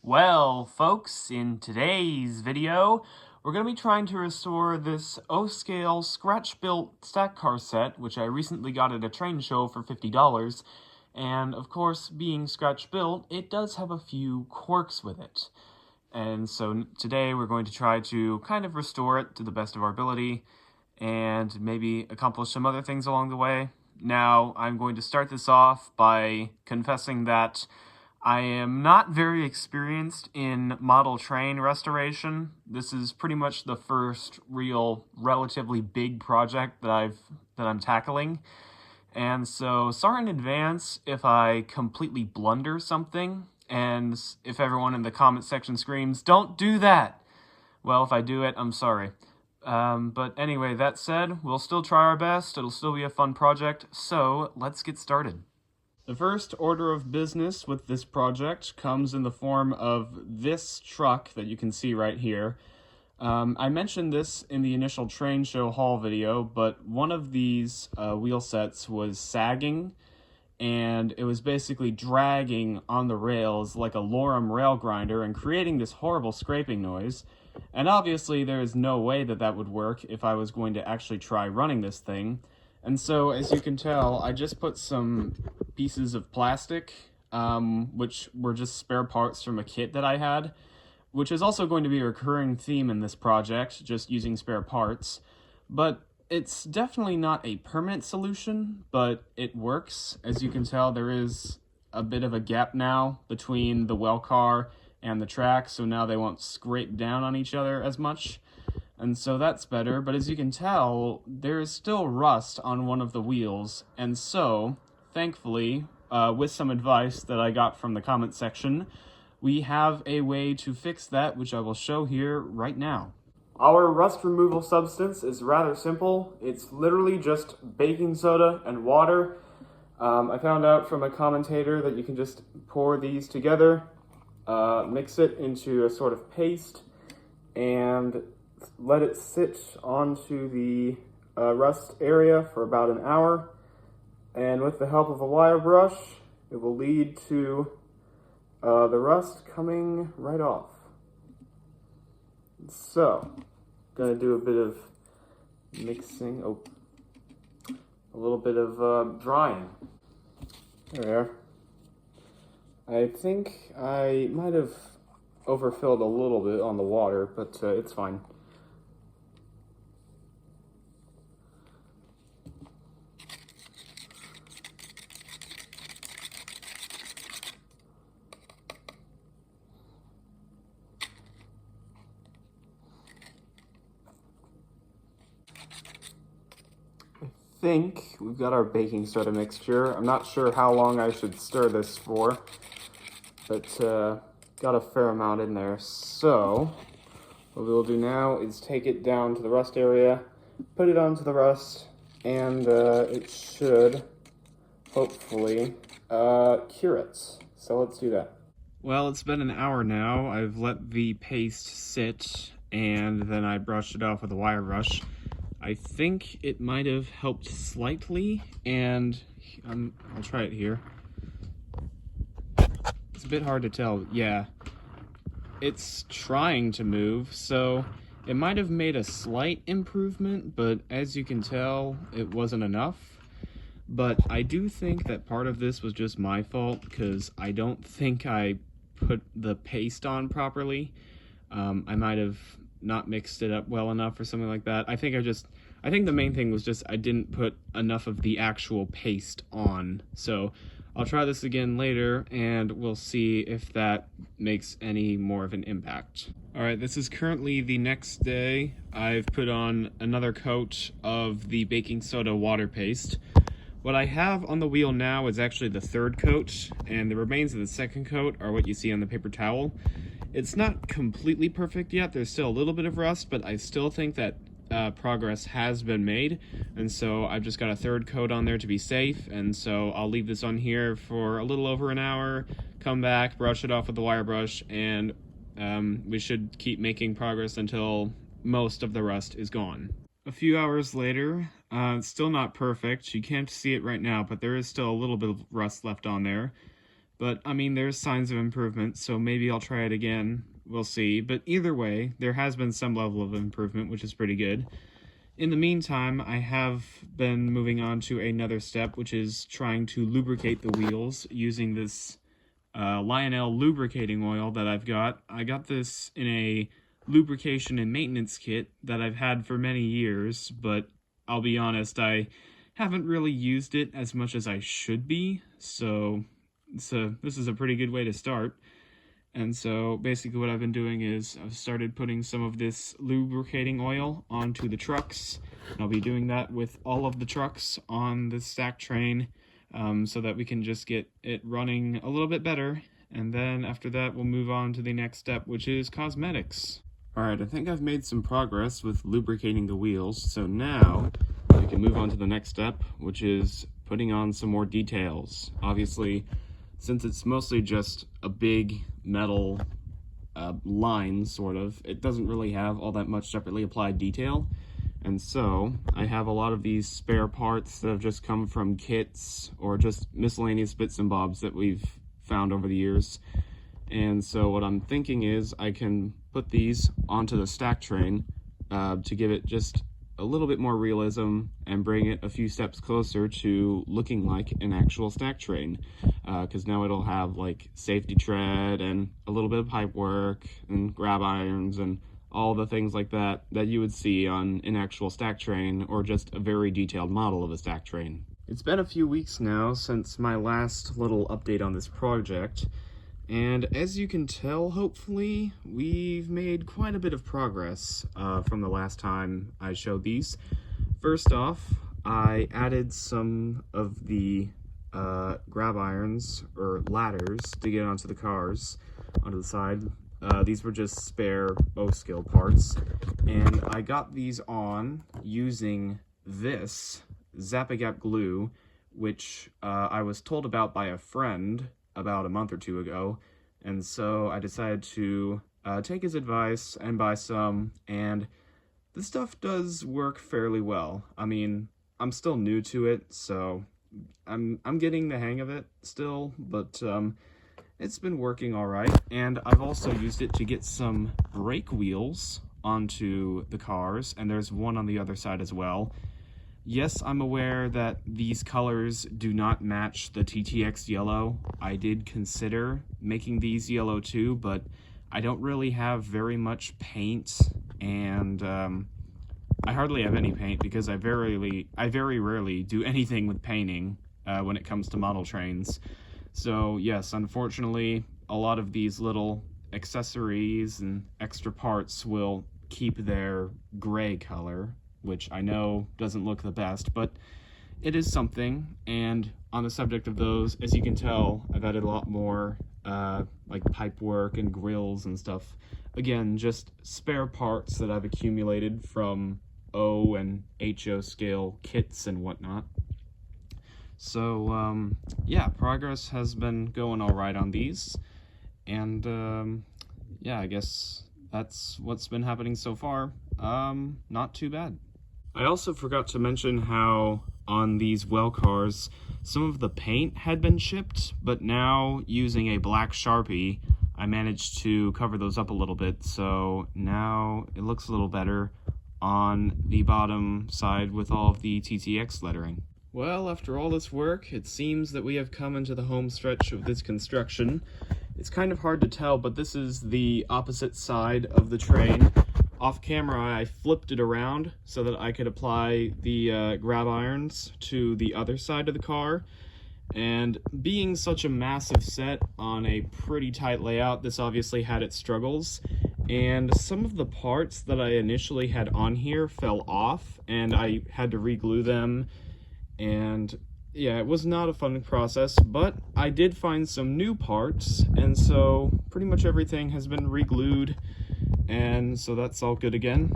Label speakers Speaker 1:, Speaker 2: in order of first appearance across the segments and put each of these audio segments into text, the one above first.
Speaker 1: Well, folks, in today's video, we're going to be trying to restore this O-scale scratch-built stack car set, which I recently got at a train show for $50, and of course, being scratch-built, it does have a few quirks with it. And so today we're going to try to kind of restore it to the best of our ability, and maybe accomplish some other things along the way. Now, I'm going to start this off by confessing that I am not very experienced in model train restoration. This is pretty much the first real, relatively big project that I'm tackling. And so, sorry in advance if I completely blunder something, and if everyone in the comment section screams, "Don't do that!" Well, if I do it, I'm sorry. But anyway, that said, we'll still try our best. It'll still be a fun project, so let's get started. The first order of business with this project comes in the form of this truck that you can see right here. I mentioned this in the initial train show haul video, but one of these wheel sets was sagging, and it was basically dragging on the rails like a lorem rail grinder and creating this horrible scraping noise. And obviously there is no way that that would work if I was going to actually try running this thing. And so, as you can tell, I just put some pieces of plastic, which were just spare parts from a kit that I had, which is also going to be a recurring theme in this project, just using spare parts. But it's definitely not a permanent solution, but it works. As you can tell, there is a bit of a gap now between the well car and the track, so now they won't scrape down on each other as much. And so that's better, but as you can tell, there is still rust on one of the wheels, and so, thankfully, with some advice that I got from the comment section, we have a way to fix that, which I will show here right now. Our rust removal substance is rather simple. It's literally just baking soda and water. I found out from a commentator that you can just pour these together, mix it into a sort of paste, and let it sit onto the rust area for about an hour, and with the help of a wire brush, it will lead to the rust coming right off. So, gonna do a bit of mixing, a little bit of drying. There we are. I think I might have overfilled a little bit on the water, but it's fine. I think we've got our baking soda mixture. I'm not sure how long I should stir this for, but got a fair amount in there. So what we'll do now is take it down to the rust area, put it onto the rust, and it should hopefully cure it. So let's do that. Well, it's been an hour now. I've let the paste sit, and then I brushed it off with a wire brush. I think it might have helped slightly, and I'll try it here. It's a bit hard to tell. Yeah, it's trying to move, so it might have made a slight improvement, but as you can tell, it wasn't enough. But I do think that part of this was just my fault, because I don't think I put the paste on properly. I might have not mixed it up well enough or something like that. I think the main thing was just I didn't put enough of the actual paste on. So I'll try this again later, and we'll see if that makes any more of an impact. Alright, this is currently the next day. I've put on another coat of the baking soda water paste. What I have on the wheel now is actually the third coat, and the remains of the second coat are what you see on the paper towel. It's not completely perfect yet, there's still a little bit of rust, but I still think that progress has been made, and so I've just got a third coat on there to be safe, and so I'll leave this on here for a little over an hour, come back, brush it off with the wire brush, and we should keep making progress until most of the rust is gone. A few hours later, it's still not perfect, you can't see it right now, but there is still a little bit of rust left on there. But, I mean, there's signs of improvement, so maybe I'll try it again. We'll see. But either way, there has been some level of improvement, which is pretty good. In the meantime, I have been moving on to another step, which is trying to lubricate the wheels using this Lionel lubricating oil that I've got. I got this in a lubrication and maintenance kit that I've had for many years, but I'll be honest, I haven't really used it as much as I should be, so this is a pretty good way to start. And so basically what I've been doing is I've started putting some of this lubricating oil onto the trucks. And I'll be doing that with all of the trucks on the stack train so that we can just get it running a little bit better. And then after that, we'll move on to the next step, which is cosmetics. Alright, I think I've made some progress with lubricating the wheels. So now we can move on to the next step, which is putting on some more details. Obviously, since it's mostly just a big metal line, sort of, it doesn't really have all that much separately applied detail. And so I have a lot of these spare parts that have just come from kits or just miscellaneous bits and bobs that we've found over the years. And so what I'm thinking is I can put these onto the stack train to give it just a little bit more realism and bring it a few steps closer to looking like an actual stack train, because now it'll have like safety tread and a little bit of pipe work and grab irons and all the things like that that you would see on an actual stack train or just a very detailed model of a stack train. It's been a few weeks now since my last little update on this project, and as you can tell, hopefully, we've made quite a bit of progress from the last time I showed these. First off, I added some of the grab irons, or ladders, to get onto the cars, onto the side. These were just spare O-scale parts, and I got these on using this Zap-A-Gap glue, which I was told about by a friend about a month or two ago, and so I decided to take his advice and buy some, and this stuff does work fairly well. I mean, I'm still new to it, so I'm getting the hang of it still, but it's been working all right. And I've also used it to get some brake wheels onto the cars, and there's one on the other side as well. Yes, I'm aware that these colors do not match the TTX yellow. I did consider making these yellow too, but I don't really have very much paint, and I hardly have any paint because I very rarely do anything with painting when it comes to model trains. So yes, unfortunately, a lot of these little accessories and extra parts will keep their gray color, which I know doesn't look the best, but it is something. And on the subject of those, as you can tell, I've added a lot more like pipe work and grills and stuff. Again, just spare parts that I've accumulated from O and HO scale kits and whatnot. So yeah, progress has been going all right on these, and yeah, I guess that's what's been happening so far. Not too bad. I also forgot to mention how on these well cars, some of the paint had been chipped, but now using a black Sharpie, I managed to cover those up a little bit, so now it looks a little better on the bottom side with all of the TTX lettering. Well, after all this work, it seems that we have come into the home stretch of this construction. It's kind of hard to tell, but this is the opposite side of the train. Off camera, I flipped it around so that I could apply the grab irons to the other side of the car. And being such a massive set on a pretty tight layout, this obviously had its struggles. And some of the parts that I initially had on here fell off, and I had to re-glue them. And yeah, it was not a fun process, but I did find some new parts, and so pretty much everything has been re-glued. And so that's all good again.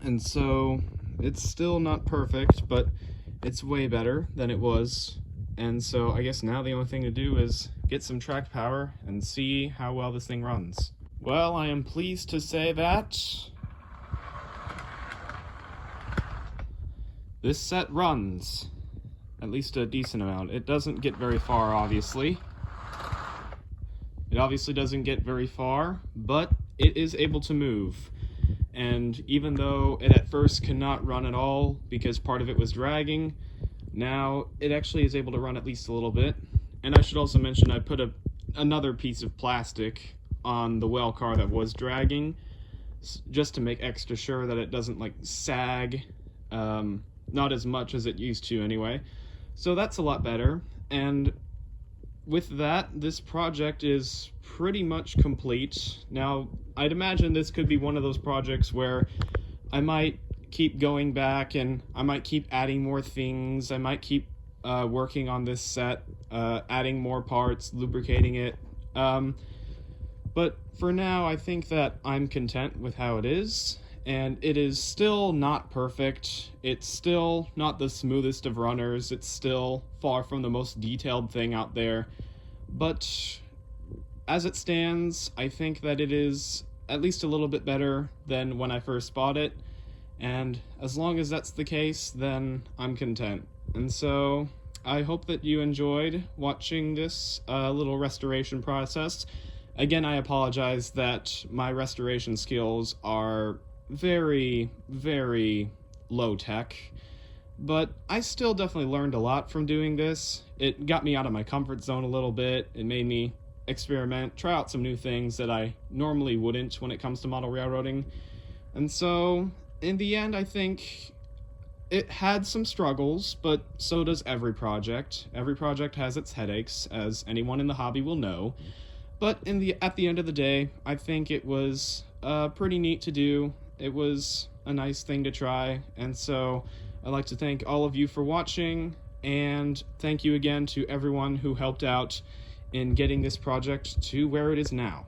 Speaker 1: And so it's still not perfect, but it's way better than it was. And so I guess now the only thing to do is get some track power and see how well this thing runs. Well, I am pleased to say that this set runs at least a decent amount. It doesn't get very far, obviously, It obviously doesn't get very far, but it is able to move. And even though it at first could not run at all because part of it was dragging, now it actually is able to run at least a little bit. And I should also mention I put another piece of plastic on the well car that was dragging, just to make extra sure that it doesn't like sag, not as much as it used to anyway. So that's a lot better. And with that, this project is pretty much complete. Now, I'd imagine this could be one of those projects where I might keep going back and I might keep adding more things. I might keep working on this set, adding more parts, lubricating it. But for now, I think that I'm content with how it is. And it is still not perfect. It's still not the smoothest of runners. It's still far from the most detailed thing out there. But as it stands, I think that it is at least a little bit better than when I first bought it. And as long as that's the case, then I'm content. And so I hope that you enjoyed watching this little restoration process. Again, I apologize that my restoration skills are very, very low tech, but I still definitely learned a lot from doing this. It got me out of my comfort zone a little bit. It made me experiment, try out some new things that I normally wouldn't when it comes to model railroading. And so, in the end, I think it had some struggles, but so does every project. Every project has its headaches, as anyone in the hobby will know. But at the end of the day, I think it was pretty neat to do. It was a nice thing to try, and so I'd like to thank all of you for watching, and thank you again to everyone who helped out in getting this project to where it is now.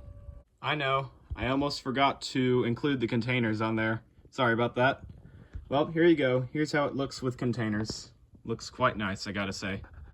Speaker 1: I know, I almost forgot to include the containers on there. Sorry about that. Well, here you go. Here's how it looks with containers. Looks quite nice, I gotta say.